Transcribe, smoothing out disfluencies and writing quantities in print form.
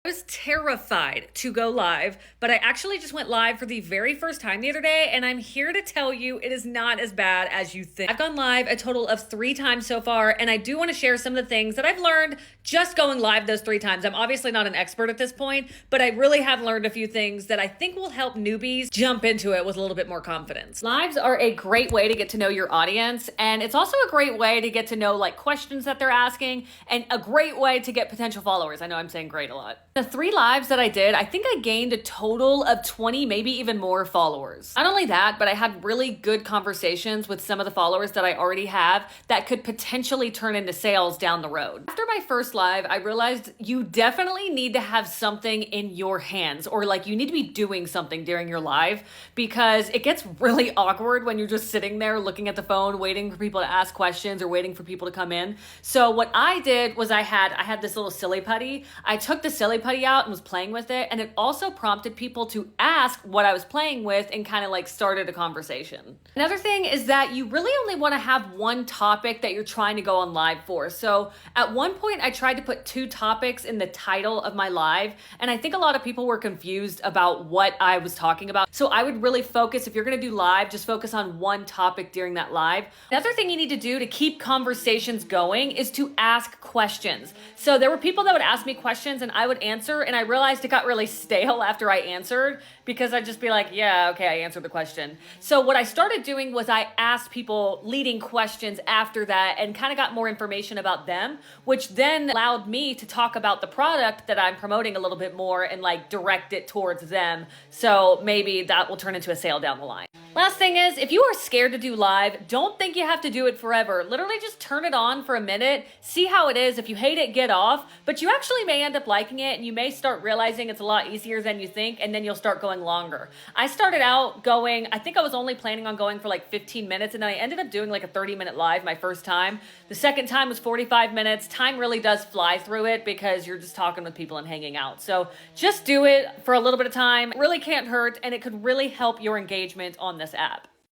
I was terrified to go live, but I actually just went live for the very first time the other day, and I'm here to tell you it is not as bad as you think. I've gone live a total of 3 times so far, and I do want to share some of the things that I've learned just going live those 3 times. I'm obviously not an expert at this point, but I really have learned a few things that I think will help newbies jump into it with a little bit more confidence. Lives are a great way to get to know your audience, and it's also a great way to get to know like questions that they're asking, and a great way to get potential followers. I know I'm saying great a lot. The 3 lives that I did, I think I gained a total of 20, maybe even more followers. Not only that, but I had really good conversations with some of the followers that I already have that could potentially turn into sales down the road. After my first live, I realized you definitely need to have something in your hands, or like you need to be doing something during your live, because it gets really awkward when you're just sitting there looking at the phone, waiting for people to ask questions or waiting for people to come in. So what I did was I had this little silly putty. I took the silly putty out and was playing with it, and it also prompted people to ask what I was playing with and kind of like started a conversation. Another thing is that you really only want to have one topic that you're trying to go on live for. So at one point I tried to put 2 topics in the title of my live, and I think a lot of people were confused about what I was talking about. So I would really focus, if you're going to do live, just focus on one topic during that live. Another thing you need to do to keep conversations going is to ask questions. So there were people that would ask me questions and I would answer, and I realized it got really stale after I answered, because I'd just be like, yeah, okay, I answered the question. So what I started doing was I asked people leading questions after that and kind of got more information about them, which then allowed me to talk about the product that I'm promoting a little bit more and like direct it towards them. So maybe that will turn into a sale down the line. Last thing is, if you are scared to do live, don't think you have to do it forever. Literally just turn it on for a minute, see how it is. If you hate it, get off. But you actually may end up liking it, and you may start realizing it's a lot easier than you think, and then you'll start going longer. I started out going, I think I was only planning on going for like 15 minutes, and then I ended up doing like a 30-minute live my first time. The second time was 45 minutes. Time really does fly through it because you're just talking with people and hanging out. So just do it for a little bit of time. It really can't hurt, and it could really help your engagement on this app.